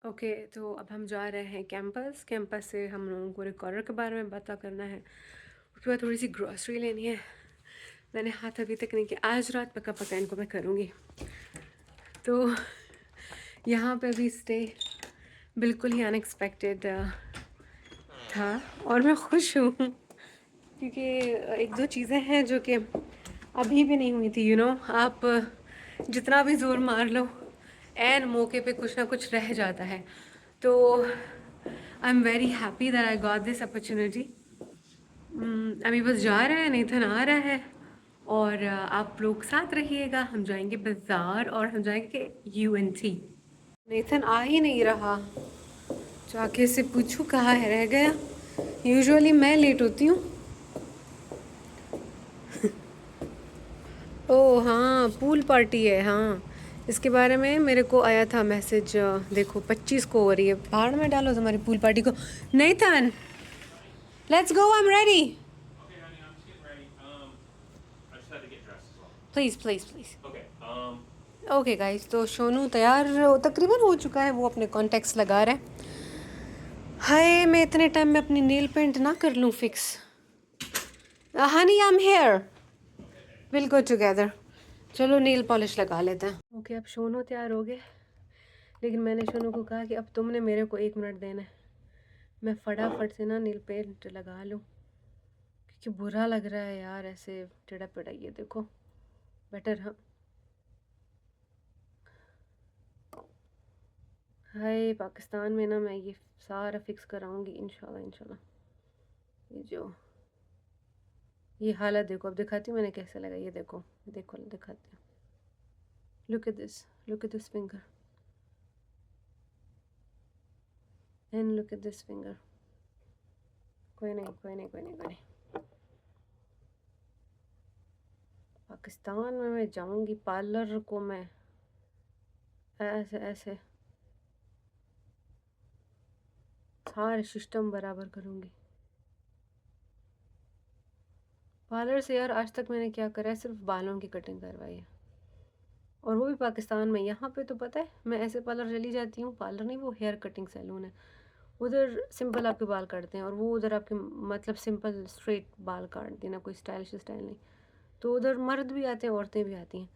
Okay, तो अब हम जा रहे हैं कैंपस से हम लोगों को रिकॉर्डर के बारे में पता करना है। उसके बाद थोड़ी सी ग्रॉसरी लेनी है। मैंने हाथ अभी तक नहीं किया, आज रात पक्का पक्का इनको मैं करूँगी। तो यहाँ पे भी स्टे बिल्कुल ही अनएक्सपेक्टेड था और मैं खुश हूँ क्योंकि एक दो चीज़ें हैं जो कि अभी भी नहीं हुई थी। आप जितना भी ज़ोर मार लो, एन मौके पे कुछ ना कुछ रह जाता है। तो I am very happy that I got this opportunity. अभी बस जा रहा है, नेथन आ रहा है और आप लोग साथ रहिएगा। हम जाएंगे बाज़ार और हम जाएंगे यूएनटी। नेथन आ ही नहीं रहा, जाके से पूछूं कहाँ है, रह गया। यूजुअली मैं लेट होती हूँ। ओह हाँ, पूल पार्टी है। हाँ, इसके बारे में मेरे को आया था मैसेज। देखो 25 को हो रही है। भाड़ में डालो तुम्हारी पूल पार्टी को। Nathan, let's go, I am ready. Okay, honey, I'm just getting ready. I just had to get dressed as well. Please please please. Okay. Okay guys, तो सोनू तैयार तकरीबन हो चुका है, वो अपने कॉन्टेक्ट्स लगा रहा है। हाय, मैं इतने टाइम में अपनी नेल पेंट ना कर लूँ fix. Honey I am here, will go together. चलो नेल पॉलिश लगा लेते हैं। ओके, अब सोनू तैयार हो गए, लेकिन मैंने सोनू को कहा कि अब तुमने मेरे को 1 मिनट देना है, मैं फटाफट से ना नेल पेंट लगा लूँ क्योंकि बुरा लग रहा है यार ऐसे टेढ़ा पेढ़ा। ये देखो बेटर। हाँ, हाय पाकिस्तान में ना मैं ये सारा फिक्स कराऊंगी इंशाल्लाह इंशाल्लाह। ये हालत देखो, अब दिखाती हूँ मैंने कैसे लगा। ये देखो देखो दिखाती हूँ। Look at this finger and look at this finger. कोई नहीं कोई नहीं कोई नहीं कोई नहीं। पाकिस्तान में मैं जाऊंगी पार्लर को, मैं ऐसे ऐसे सारे सिस्टम बराबर करूंगी। पार्लर से यार आज तक मैंने क्या करा है, सिर्फ बालों की कटिंग करवाई है, और वो भी पाकिस्तान में। यहाँ पे तो पता है मैं ऐसे पार्लर चली जाती हूँ, पार्लर नहीं वो हेयर कटिंग सैलून है, उधर सिंपल आपके बाल काटते हैं और वो उधर आपके मतलब सिंपल स्ट्रेट बाल काट देना, कोई स्टाइलिश स्टाइल नहीं। तो उधर मर्द भी आते हैं औरतें भी आती हैं।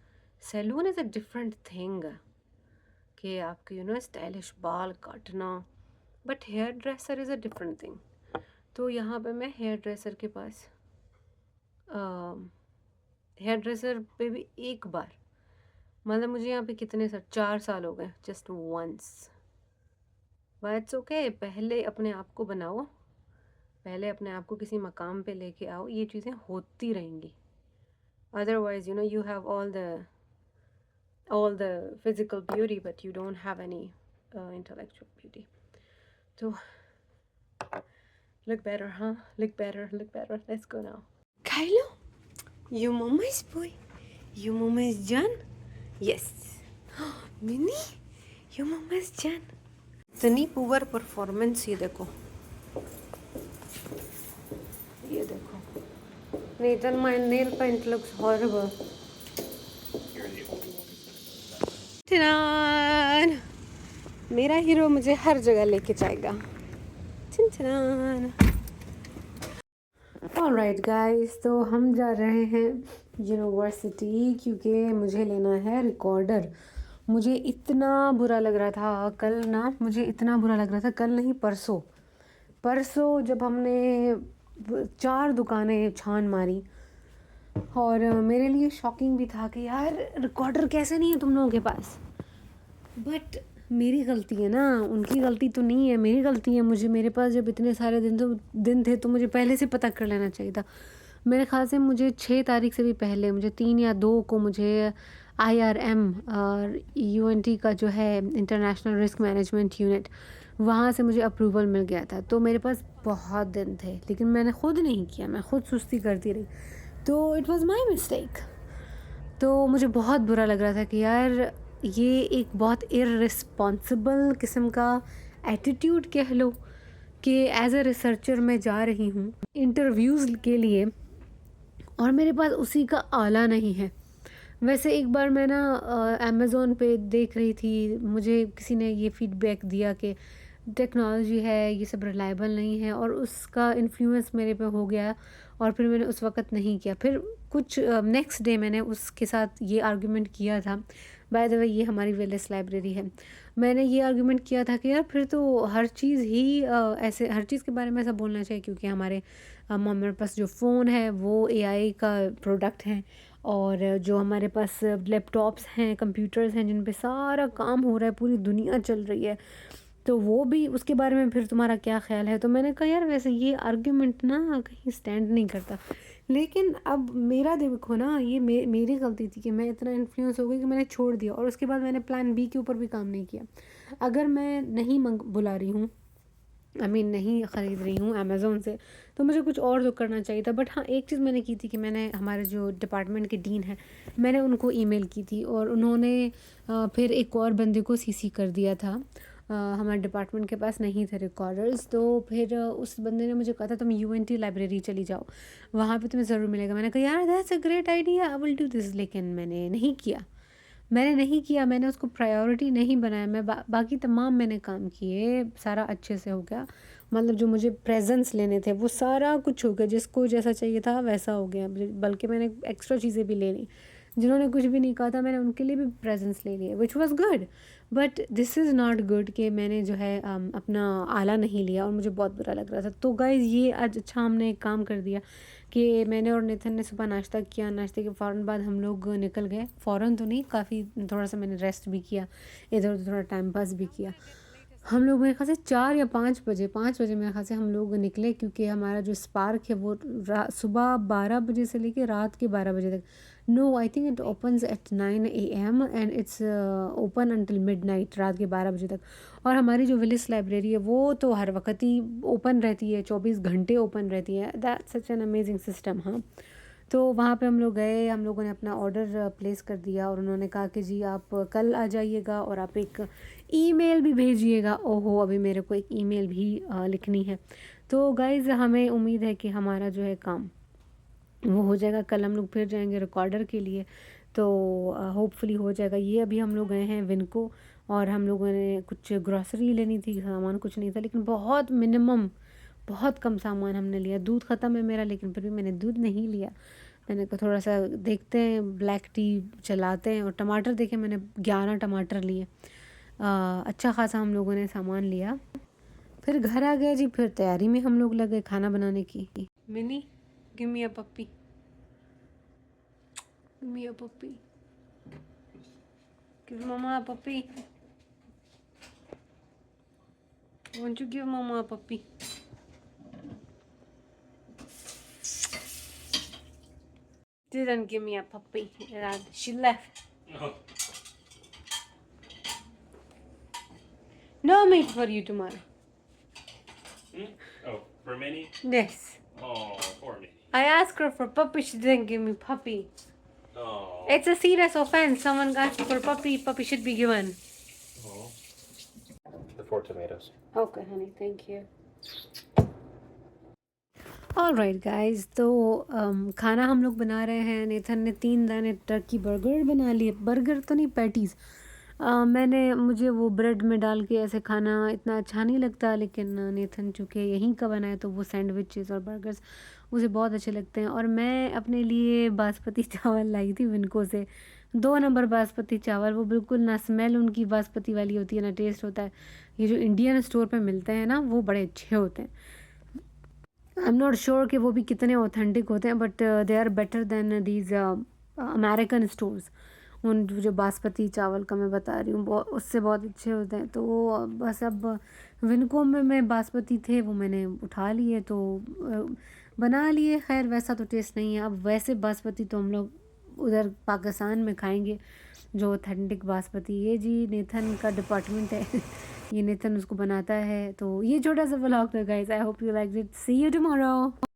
Salon is a different thing कि आपके स्टाइलिश बाल काटना, but hair dresser is a different thing. तो यहाँ पे मैं हेयर ड्रेसर के पास हेयर ड्रेसर पे भी एक बार, मतलब मुझे यहाँ पे कितने 4 साल हो गए, just once. But it's okay, पहले अपने आप को बनाओ, पहले अपने आप को किसी मकाम पे लेके आओ, ये चीज़ें होती रहेंगी। Otherwise you have all the physical beauty but you don't have any intellectual beauty. So look better, huh? Look better. Let's go now. Kylo, you mama's boy, you mama's Jan. Yes. Minnie, you mama's Jan. इतनी poor performance. ये देखो Nathan, my nail paint looks horrible. टनान, मेरा hero मुझे हर जगह लेके जाएगा। Alright guys, तो हम जा रहे हैं यूनिवर्सिटी क्योंकि मुझे लेना है रिकॉर्डर। मुझे इतना बुरा लग रहा था कल ना, मुझे इतना बुरा लग रहा था कल नहीं, परसों जब हमने 4 दुकानें छान मारी, और मेरे लिए शॉकिंग भी था कि यार रिकॉर्डर कैसे नहीं है तुम लोगों के पास। बट मेरी गलती है ना, उनकी गलती तो नहीं है, मेरी गलती है। मेरे पास जब इतने सारे दिन थे तो मुझे पहले से पता कर लेना चाहिए था। मेरे ख्याल से मुझे 6 तारीख से भी पहले, मुझे 3 या 2 को मुझे IRM और UNT का जो है इंटरनेशनल रिस्क मैनेजमेंट यूनिट, वहाँ से मुझे अप्रूवल मिल गया था। तो मेरे पास बहुत दिन थे, लेकिन मैंने खुद नहीं किया, मैं खुद सुस्ती करती रही। तो इट वाज माय मिस्टेक। तो मुझे बहुत बुरा लग रहा था कि यार ये एक बहुत इररिस्पॉन्सिबल किस्म का एटीट्यूड कह लो कि एज अ रिसर्चर मैं जा रही हूँ इंटरव्यूज़ के लिए और मेरे पास उसी का आला नहीं है। वैसे एक बार मैं ना अमेज़न पे देख रही थी, मुझे किसी ने ये फ़ीडबैक दिया कि टेक्नोलॉजी है, ये सब रिलायबल नहीं है, और उसका इन्फ्लुएंस मेरे पे हो गया और फिर मैंने उस वक़्त नहीं किया। फिर कुछ नेक्स्ट डे मैंने उसके साथ ये आर्गुमेंट किया था। बाय द वे ये हमारी वेलनेस लाइब्रेरी है। मैंने ये आर्गुमेंट किया था कि यार फिर तो हर चीज़ ही ऐसे हर चीज़ के बारे में ऐसा बोलना चाहिए, क्योंकि हमारे पास जो फ़ोन है वो एआई का प्रोडक्ट है, और जो हमारे पास लैपटॉप्स हैं, कंप्यूटर्स हैं, जिन पे सारा काम हो रहा है, पूरी दुनिया चल रही है, तो वो भी उसके बारे में फिर तुम्हारा क्या ख़्याल है? तो मैंने कहा यार वैसे ये आर्ग्यूमेंट ना कहीं स्टैंड नहीं करता। लेकिन अब मेरा देखो ना, ये मेरी गलती थी कि मैं इतना इन्फ्लुएंस हो गई कि मैंने छोड़ दिया, और उसके बाद मैंने प्लान बी के ऊपर भी काम नहीं किया। अगर मैं नहीं बुला रही हूँ, नहीं ख़रीद रही हूँ अमेज़न से, तो मुझे कुछ और तो करना चाहिए था। बट हाँ, एक चीज़ मैंने की थी कि मैंने हमारे जो डिपार्टमेंट के डीन हैं, मैंने उनको ईमेल की थी, और उन्होंने फिर एक और बंदे को सीसी कर दिया था। हमारे डिपार्टमेंट के पास नहीं थे रिकॉर्डर्स, तो फिर उस बंदे ने मुझे कहा था तुम यूएनटी लाइब्रेरी चली जाओ, वहाँ पे तुम्हें ज़रूर मिलेगा। मैंने कहा यार that's a great idea, I will do this, लेकिन मैंने उसको प्रायोरिटी नहीं बनाया। मैं बाकी तमाम मैंने काम किए, सारा अच्छे से हो गया। मतलब जो मुझे प्रेजेंस लेने थे वो सारा कुछ हो गया, जिसको जैसा चाहिए था वैसा हो गया, बल्कि मैंने एक्स्ट्रा चीज़ें भी ले ली। जिन्होंने कुछ भी नहीं कहा था मैंने उनके लिए भी प्रेजेंस ले लिए, which was good. But this is not good कि मैंने जो है अपना आला नहीं लिया, और मुझे बहुत बुरा लग रहा था। तो गाइज़ ये आज अच्छा हमने एक काम कर दिया कि मैंने और नेथन ने सुबह नाश्ता किया, नाश्ते के फ़ौरन बाद हम लोग निकल गए। फ़ौरन तो नहीं, काफ़ी थोड़ा सा मैंने रेस्ट भी किया, इधर उधर थोड़ा टाइम पास भी किया। हम लोग मेरे ख़्याल से 4 या 5 बजे मेरे ख़्याल से हम लोग निकले, क्योंकि हमारा जो स्पार्क है वो सुबह 12 बजे से लेके रात के 12 बजे तक, no I think it opens at 9 AM and it's open until midnight, रात के 12 बजे तक। और हमारी जो विलिस लाइब्रेरी है वो तो हर वक्त ही ओपन रहती है, 24 घंटे ओपन रहती है। That's such an amazing system. हाँ, तो वहाँ पे हम लोग गए, हम लोगों ने अपना ऑर्डर प्लेस कर दिया, और उन्होंने कहा कि जी आप कल आ जाइएगा, और आप एक ईमेल भी भेजिएगा। ओहो, अभी मेरे को एक ईमेल भी लिखनी है। तो गाइज़ हमें उम्मीद है कि हमारा जो है काम वो हो जाएगा। कल हम लोग फिर जाएंगे रिकॉर्डर के लिए, तो होपफुली हो जाएगा। ये अभी हम लोग गए हैं विनको, और हम लोगों ने कुछ ग्रॉसरी लेनी थी, सामान कुछ नहीं था, लेकिन बहुत मिनिमम, बहुत कम सामान हमने लिया। दूध ख़त्म है मेरा, लेकिन फिर भी मैंने दूध नहीं लिया। मैंने कहा थोड़ा सा देखते हैं, ब्लैक टी चलाते हैं। और टमाटर देखे मैंने 11 टमाटर लिए। अच्छा खासा हम लोगों ने सामान लिया। फिर घर आ गया जी, फिर तैयारी में हम लोग लगे खाना बनाने की। मिनी, गिव मी अ पप्पी, गिव मी अ पप्पी, गिव मम्मा अ पप्पी, want you give mamma a पप्पी? Didn't give me a puppy. She left. Oh, No meat for you tomorrow. oh, for Minnie? Yes. Oh, poor Minnie. I asked her for puppy. She didn't give me puppy. Oh. It's a serious offense. Someone asked for puppy. Puppy should be given. Oh. The 4 tomatoes. Okay, honey. Thank you. Alright guys, तो खाना हम लोग बना रहे हैं। Nathan ने 3 दाने Turkey burger बना लिए। बर्गर तो नहीं, पैटीज़। मुझे वो ब्रेड में डाल के ऐसे खाना इतना अच्छा नहीं लगता, लेकिन नेथन चूँकि यहीं का बना है तो वो सैंडविचेस और बर्गर्स उसे बहुत अच्छे लगते हैं। और मैं अपने लिए बासमती चावल लाई थी विनको से, 2 नंबर बासमती चावल। वो बिल्कुल ना स्मेल उनकी बासमती वाली होती है, ना टेस्ट होता है। ये जो इंडियन स्टोर पे मिलते हैं ना, वो बड़े अच्छे होते हैं। आई एम नॉट श्योर कि वो भी कितने ऑथेंटिक होते हैं, but they are better than these American stores. उन जो बासमती चावल का मैं बता रही हूँ, उससे बहुत अच्छे होते हैं। तो वो बस अब विनको में बासमती थे, वो मैंने उठा लिए, तो बना लिए। खैर वैसा तो टेस्ट नहीं है। अब वैसे बासमती तो हम लोग उधर पाकिस्तान में खाएंगे, जो ऑथेंटिक बासमती। ये जी नेथन का डिपार्टमेंट है ये नेथन उसको बनाता है। तो ये छोटा सा व्लॉग था guys, I hope you like it. See you tomorrow.